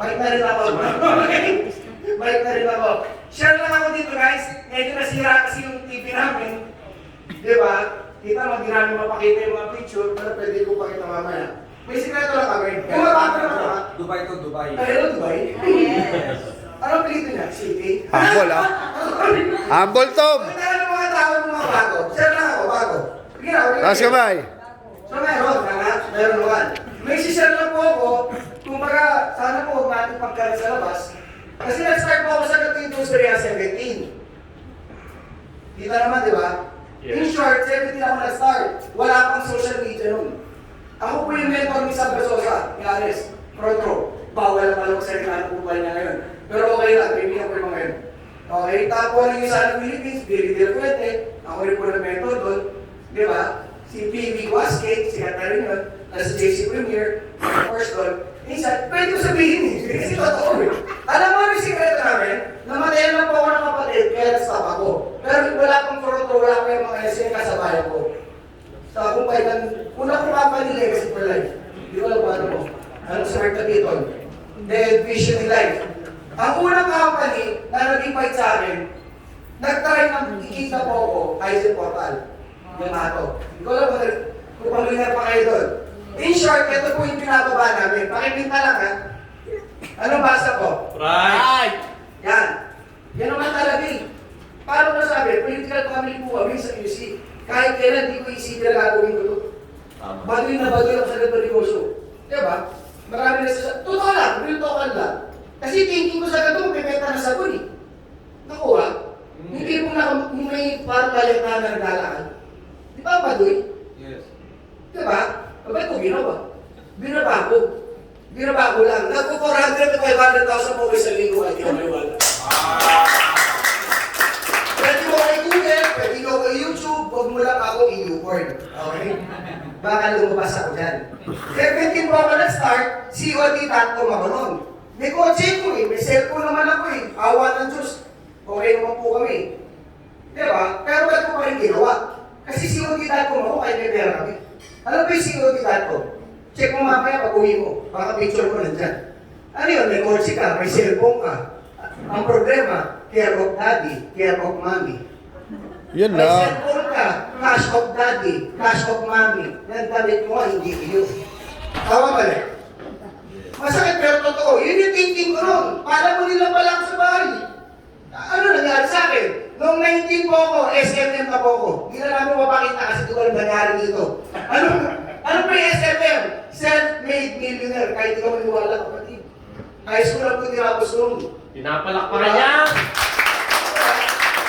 Balik na rin ako. Balik na rin ako. Share lang ako dito guys. Medyo nasira kasi yung TV namin. Di ba? Kita mo, di namin mapakita yung mga picture, pero pwede ko pakita mamaya. May sikreto lang kami. Kumabaka na ito. Dubai to Dubai. Hello, Dubai? Yes. Anong pilito niya? City? Humble, ah. Humble, Tom. Kung ng mga tao ng mga bago, share lang ako, bago. Sige na, okay. Taas kamay. So meron, meron naman. May share lang po ako, kung baga, sana po huwag natin pagkalit sa labas. Kasi nag-start po ako sa Gato Industriya 17. Kita naman, di ba? In short, 17 ako nag-start. Wala pang social media nun. Ako po yung mentor ni Sam Gasosa, ni Ares, front row. Bawal na pala magsalita ng buhay niya ngayon. Pero okay lang, kaibigan ko yung mga yun. Okay, tapo rin yung isa ng Philippines, Billy Del Fuente, ako rin po na mentor doon. Di ba? Si PV Wascate, sikat na rin yun. At si JC Premier, of course doon. Minsan, pwede ko sabihin eh, kasi totoo eh. Alam mo yung sikreto namin, namatayan lang po ako ng kapatid, kaya nag-stop ako. Pero wala pang front row, wala pa yung mga SN kasabayan ko. Sa akong kailan, una kong company legacy for life. Hindi ko alam kung ano mo. Anong sa Marta Piton? Dead Vision in Life. Ang unang company na naging fight sa akin, nag-try ng ikita po ako, Kaizen Portal. Yamato. Hindi ko alam kung pamilyar pa kayo doon. In short, ito po yung pinababa namin. Pakibinta lang ha. Anong basa ko? Right! Yan. Yan naman talaga eh. Paano nasabi? Political family po kami sa QC. Kahit kailan, di ko isipin na gagawin ko ito. Baduy na baduy ako sa ganito negosyo. Diba? Marami na sa... Totoo lang, real talk lang. Kasi thinking ko sa ganito, may benta na sabon eh. Nakuha. Hindi po na may parang balik na naglalaan. Di ba baduy? Yes. Diba? Ba't ko ginawa? Binaba ko. Binaba ko lang. Nagpo 400 to 500,000 po sa linggo at yung maliwala. Pwede mo kay Google, pwede mo kay YouTube, huwag mo lang ako i-YouPorn. Okay? Baka lumabas ako dyan. 17 po ako nag-start, COD.com ako nun. May kotse ko eh, may cellphone naman ako eh. Awa ng Diyos. Okay naman po kami. Diba? Pero ba't ko pa rin ginawa? Kasi COD.com ako kahit may pera kami. Ano ba yung COD.com? Check mo mamaya pag uwi mo. Baka picture mo nandyan. Ano yun? May kotse ka, may cellphone ka. Ang problema, care of daddy, care of mommy. Yun May lang. cellphone ka, cash of daddy, cash of mommy. Yan damit mo, hindi iyo. Tama ba na? Masakit pero totoo. Yun yung thinking ko nun. Para mo nila pala ako sa bahay. Ano nangyari sa akin? Noong 19 po ako, SMM na po ako. Hindi na namin mapakita kasi ito walang nangyari dito. Ano ba yung SMM? Self-made millionaire. Kahit di ka maniwala kapatid. High school lang po tinapos noon. Pinapalakpakan niya!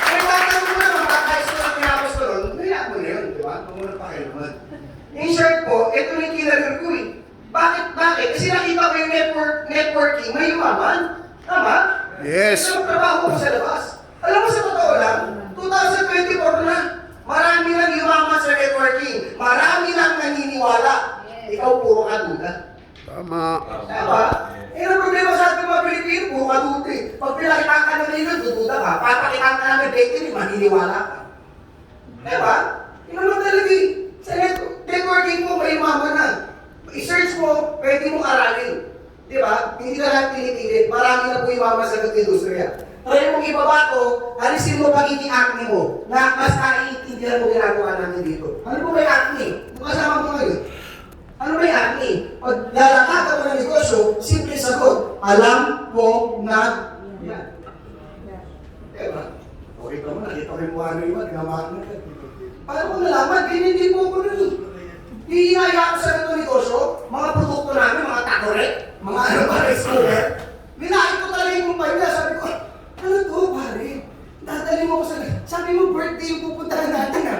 May tatanong mo naman, high school lang tinapos ko noon, naya mo na yun, di ba? Kung muna pa kayo naman. In short po, ito yung kinagal ko eh. Bakit? Kasi nakita ko yung networking, may yumaman. Tama? Yes. Ito ang trabaho ko sa labas. Alam mo sa totoo lang, 2024 na, marami nang yumaman sa networking. Marami nang naniniwala. Ikaw puro ka duda. Tama. Diba? Ang problema sa ating mga Pilipino, puro ka duda eh. Pag pinakitaan ka ng ngayon, dududa ka. Papakitaan ka namin 20, maniniwala ka. Diba? Yun naman talaga eh. Sa networking mo, may yumaman na. I-search mo, pwede mong aralin. Diba? Hindi ka lang pinipilit. Marami na po yumaman sa ganitong industriya. Try mong ibaba to, alisin mo pagiging acne mo, na mas naiintindihan mo ginagawa namin dito. Ano po may acne? Kung kasama mo ngayon, ano may acne? Pag lalakad ako ng negosyo, simple sagot, alam ko na yan. Diba? Okay ka mo, nakita ko yung mukha ng iba, tinamaan mo ka. Paano ko nalaman? Hindi po ako nun. Hihinaya ako sa ganitong negosyo, mga produkto namin, mga takorek, mga ano pa rin scooter. Ninakit ko talaga yung kumpanya, sabi ko, ano to, pare? Dadali mo ko sa... Sabi mo, birthday yung pupuntahan natin, ha?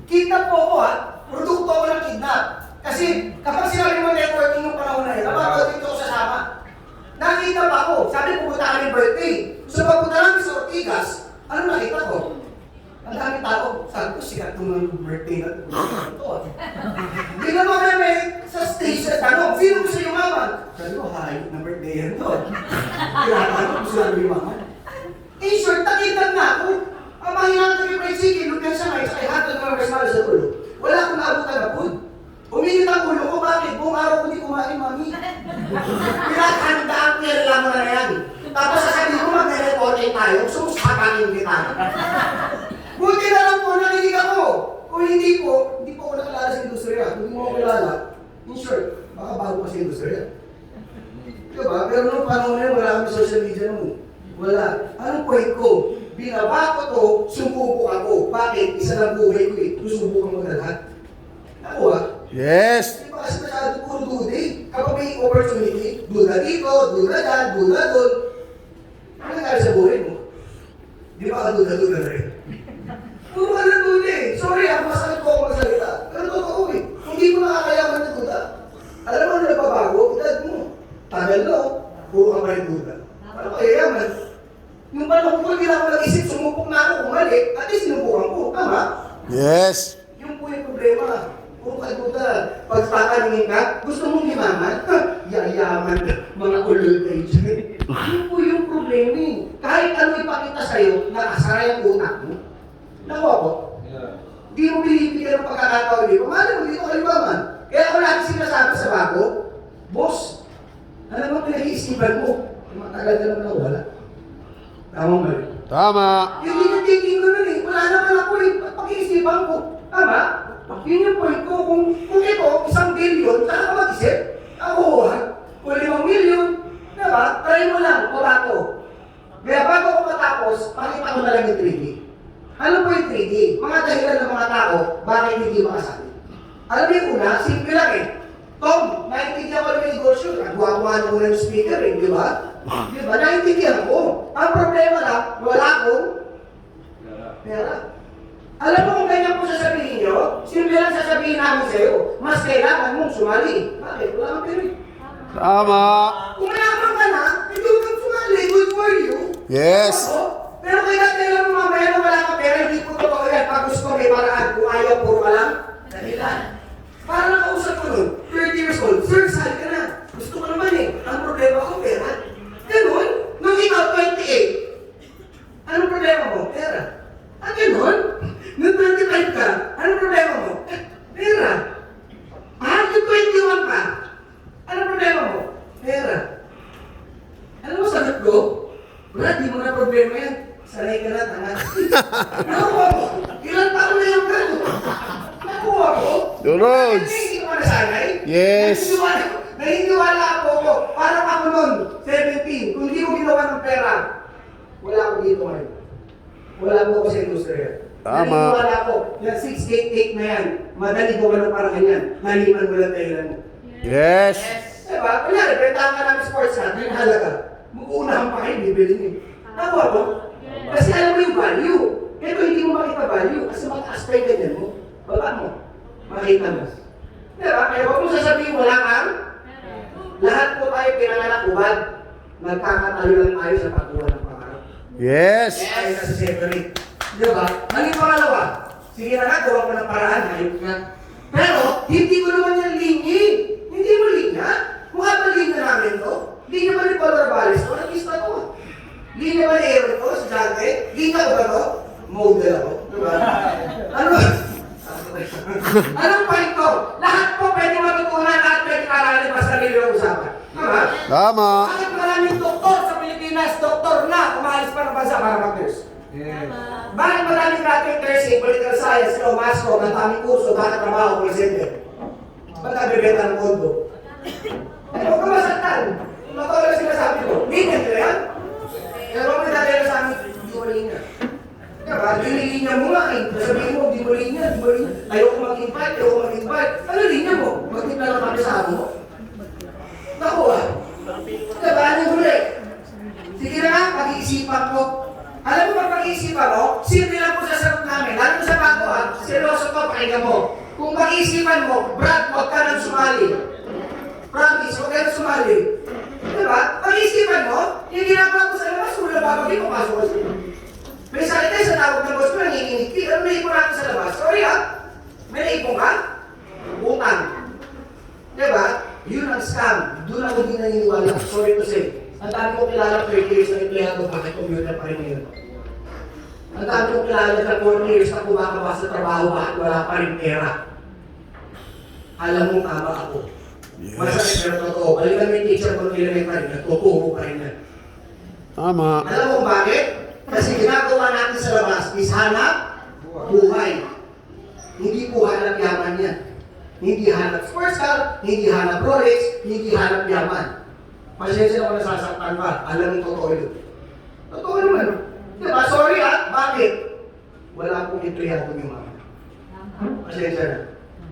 Kidnap po ako, ha? Produkto ako ng kidnap. Kasi, kapag sinabi mo networking ng panahon na yun, napapagod ko sasama. Nakita pa ako. Sabi, pupunta kami birthday. So, pagpunta namin sa Ortigas, ano nakita ko? Ang daming tao. Sabi ko, sikat ko ng birthday na ito. Hindi naman kami sa stage na tanong, sino gusto yumaman? Sabi ko, hi, na birthday yan doon. Kailangan ko gusto namin yumaman. In short, takitan na ako. Ang mahina ng fried chicken, nung siya ngayon, sa ihatod ng resmalo sa ulo. Wala akong naabutan na food. Uminit ang ulo ko, bakit? Buong araw ko hindi kumain, mami. Pinakahanda ang tayo, gusto mo sapakin kita. Buti na lang po, nakinig ako. Kung hindi po ako nakilala sa industriya. Kung hindi mo ako kilala, in short, baka bago pa sa industriya. Diba? Pero nung panahon na yun, wala kami social media nun. Wala. Anong point ko? Binaba ko to, sumubok ako. Bakit? Isa lang buhay ko eh. Susubukan mo na lahat. Ako Yes. Di ba kasi masyado puro dude kapag may opportunity, duda dito, duda dyan, duda doon. Ano nangyari sa buhay mo? Di ba ka duda-duda na rin? Puro ka na duda eh. Sorry masakit po ako magsalita. Pero totoo eh. Kung di mo nakakayaman na duda, alam mo na nagbabago, edad mo. Tagal no, puro ka pa rin duda. Ano kaya yaman? Yung panahon ko, hindi na ako nag-isip, sumupok na ako, umalik, at least sinubukan ko. Tama? Yes. Yung po yung problema. Puro ka duda. Pag tatanungin ka, gusto mong limaman? Yayaman, mga ulol kayo dyan. Yun po yung problema eh. Kahit ano ipakita sa'yo, nakasara yung utak mo. Nakuha ko? Di mo binibigyan ng pagkakataon dito. Mahal mo dito kalimaman. Kaya ako lagi sinasabi sa bago, boss, alam mo pinag-iisipan mo. Matagal ka naman nawala. Tama ba rin? Tama. Yung thinking ko nun eh, wala naman ako eh, pag-iisipan ko. Tama? Yun yung point ko, kung ito, 1 billion, saan ka mag-isip? Ako, kung 5 million, diba? Try mo lang, wala ko. Kaya bago ako matapos, pakita ko na lang yung 3D. Ano po yung 3D? Mga dahilan ng mga tao, bakit hindi makasabi? Alam mo yung una, simple lang eh. Tom, naintindihan ko naman yung negosyo. Nagwa-gwa na muna yung speaker eh, di ba? Di ba? Naintindihan ko. Ang problema lang, wala akong pera. Alam mo kung ganyan po sasabihin nyo, simple lang sasabihin namin sa'yo, mas kailangan mong sumali. Bakit? Wala kang pera. Tama. Kung mayaman ka na, hindi mo kang sumali. Good for you. Yes. Pero kailan mo mamaya na wala kang pera, hindi po totoo yan. Pag gusto may paraan, kung ayaw, puro ka lang. Dahilan. Para nakausap ko nun, 30 years old, sir, saan ka na? Gusto ko naman eh. Ang problema ko, pera. Ganun. Nung ikaw, 28. Anong problema mo? Pera. Ganun. Nung 25 ka, anong problema mo? Pera. Yung 21 ka, anong problema mo? Pera. Alam mo, sagot ko, wala, di mo na problema yan. Sanay ka na, tanga. Nakuha ko. Ilang taon na yung gano'n. Nakuha ko. Durods. Hindi ko nasanay. Yes. Naniniwala ako. Parang ako nun, 17. Kung hindi ko ginawa ng pera, wala ako dito ngayon. Wala po ako sa industriya. Tama. Naniniwala ako. Yan 688 na yan. Madali ko ng parang ganyan. Naliman mo lang dahilan mo. Yes. Diba? Kunyari, bentahan ka namin sports natin, halaga. Mag-uunahan pa kayo, bibili niyo. Nakuha ko. Kasi alam mo yung value. Pero hindi mo makita value. Kasi mataas pa yung ganyan mo. Baba mo. Makita mo. Diba? Kaya huwag mo sasabihin wala kang. Lahat po tayo pinanganak ubad. Nagkakatalo lang tayo sa pagkuha ng pangarap. Yes. Tayo na sa secretary. Diba? Ano yung pangalawa? Sige na nga, gawa ko ng paraan. Hayop nga. Pero, hindi ko naman yung linyi. Hindi mo linya. Mukha ba linya namin to? Linya ba ni Paul Rabales to? Nag-isa to. Linya ba ni Aaron to? Si Dante? Linya ko ba to? Model ako. Diba? Ano? Anong point ko? Lahat po pwede matutunan at pwede karalin basta nila usapan. Diba? Tama. Bakit maraming doktor sa Pilipinas, doktor na, umalis pa ng bansa para mag-nurse? Bakit maraming graduate nursing, political science, masko, ng taming kurso, bakit trabaho, presidente? Ba't nabibenta ng kondo? Eh, huwag ka masaktan. Totoo na sinasabi ko. Linya nila yan. Kaya huwag mo dadala sa amin, hindi mo linya. Diba? Linya mo nga eh. Sabihin mo, di mo linya, di mo linya. Ayoko mag-invite, ayoko mag-invite. Ano linya mo? Mag-invite lang kami sa amo? Naku ah. Diba? Ano yung huli? Sige na nga, pag-iisipan ko. Alam mo ba pag-iisipan mo? Simple lang po sasagot namin. Lalo sa bago ah, seryoso to, pakinggan mo. Kung pag-iisipan mo, Brad, huwag ka nang sumali. Promise, huwag ka nang sumali. Diba? Pag-iisipan mo, yung ginagawa ko sa labas, kung nababagay mo, pasok ko sa'yo. May sakit tayo sa tawag ng boss ko, nanginginig. Ano naipon natin sa labas? Sorry ha? May naipon ka? Utang. Diba? Yun ang scam. Doon ako din naniniwala. Sorry to say. Ang dami ko kilala 30 years na empleyado, bakit commuter pa rin ngayon? Ang dami ko kilala na 40 years na kumakaba sa trabaho, bakit wala pa rin pera? Alam mo, tama ako. Yes. Masakit pero totoo. Balikan mo yung teacher ko ng elementary, nagtuturo pa rin yan. Tama. Alam mo kung bakit? Kasi ginagawa natin sa labas is hanap buhay. Hindi po hanap yaman yan. Hindi hanap sports car, hindi hanap Rolex, hindi hanap yaman. Pasensya na kung nasasaktan ka. Alam mo totoo yun. Totoo naman. Diba? Sorry bakit? Wala akong empleyado yung mga. Pasensya na.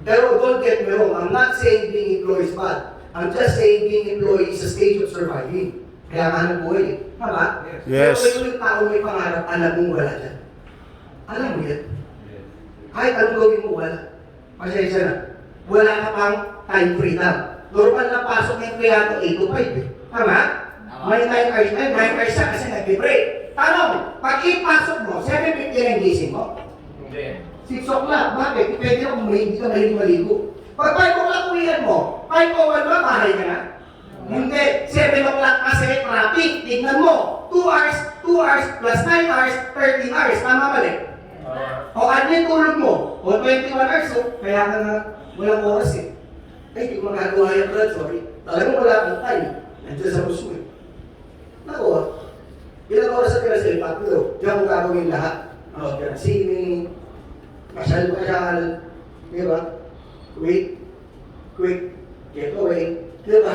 Pero don't get me wrong, I'm not saying being employee is bad. I'm just saying being employee is a stage of surviving. Kaya nga ng buhay eh. Tama? Yes. Pero yung tao may pangarap, alam mong wala dyan. Alam mo yan? Kahit anong gawin mo, wala. Pasensya na. Wala ka pang time freedom. Normal na pasok ng empleyado 8 to 5 eh. Tama? May 9 hours na, 9 hours siya kasi nag-break. Tanong, pag ipasok mo, 7:50 na yung gising mo? Hindi. 6 o'clock, bakit? Depende na kung hindi ka mahilig maligo. Pag 5 o'clock uwihan mo, 5:01 ba, bahay ka na? Hindi. 7 o'clock kasi traffic. Tignan mo, 2 hours plus 9 hours, 13 hours. Tama mali? O ano yung tulog mo? O 21 hours, so kaya ka na walang oras eh. Ay, hindi ko magagawa yan, Brad, sorry. Talagang wala akong time. Nandiyan sa puso eh. Naku ilang oras sa pinasal, tatlo. Diyan mo gagawin lahat. O, singing, pasyal, di ba? Quick, get away. Di ba?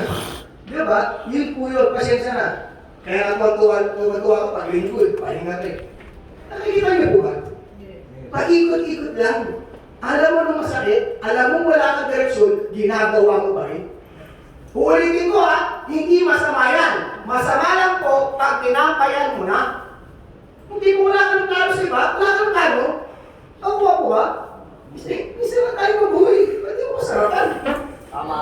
Di ba? Yun po yun, pasensya na. Kaya tuwa ko pag lingkod, pahinga rin. Nakikita niyo po ba? Paikot-ikot lang. Alam mo nung masakit, alam mo wala kang direksyon, ginagawa mo pa rin. Uulitin ko hindi masama yan. Masama lang po pag tinampayan mo na. Hindi mo wala kang plano sa iba, wala kang plano. Ako po ba? Isa lang tayo mabuhay. Pwede mo masarapan. Tama.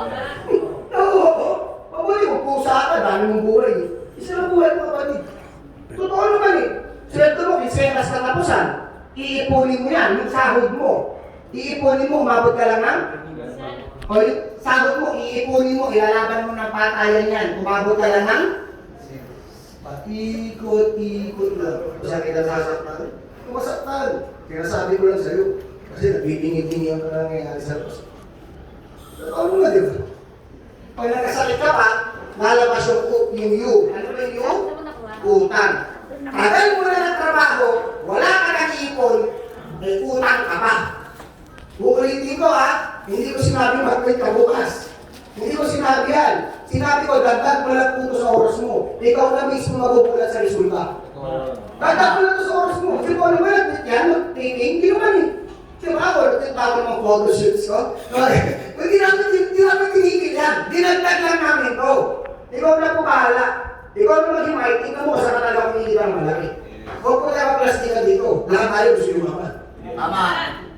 Oo. Mabuhay mo, pusa ka, dami mong buhay. Isa lang buhay mo kapatid. Totoo naman eh. Sweldo mo, kinsenas ka tapusan. Iipunin mo yan, yung sahod mo. Iipunin mo, umabot ka lang ng? O yung sahod mo, iipunin mo, ilalaban mo ng patayan yan. Umabot ka lang ng? Paikot-ikot lang. Kasi kita sasaktan. Masaktan. Kinasabi ko lang sa'yo. Kasi nagbibingi-bingi ka na nangyayari sa labas. Ano nga, di ba? Pag nagkasakit ka pa, lalabas yung U. Ano ba yung U? Utang. Tagal mo na ng trabaho, wala ka nag-iipon, may utang ka pa. Uulitin ko hindi ko sinabi mag-quit ka bukas. Hindi ko sinabi yan. Sinabi ko, dagdag mo lang po sa oras mo. Ikaw na mismo magugulat sa resulta. Dagdag mo lang sa oras mo. Di ba ano ba yan? Yan, mag-training? Hindi naman eh. Di ba ako, nagtitawa ng mga photoshoots ko? Hindi namin tinigil yan. Dinagdag lang namin to. Ikaw na po bahala. Ikaw na maging mic, tingnan mo sa talaga kumikita ng malaki. Huwag ko na plastika dito. Lahat tayo gusto yung mga. Tama.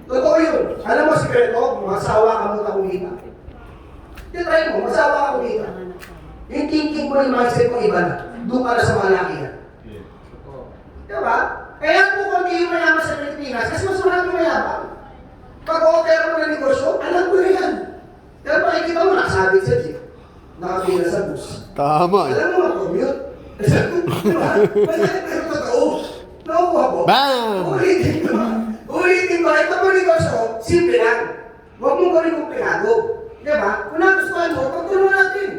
Totoo yun. Alam mo, sikreto, masawa ka muna kumita. Titry mo, masawa ka kumita. Yung thinking mo, yung mindset mo iba na. Doon ka na sa malaki yan. Diba? Kaya po konti yung mayaman sa Pilipinas, kasi mas marami mayaman. Pag o-opera mo ng negosyo, alam ko na yan. Kaya makikita mo, nakasabit sa jeep. Nakapila sa bus. Tama. Alam mo mag-commute? Diba? Masakit pero totoo. Nakuha ko. Bam! Ulitin ko. Ito po negosyo, simple lang. Huwag mong gawin komplikado. Diba? Kung nagustuhan mo, pagtulungan natin.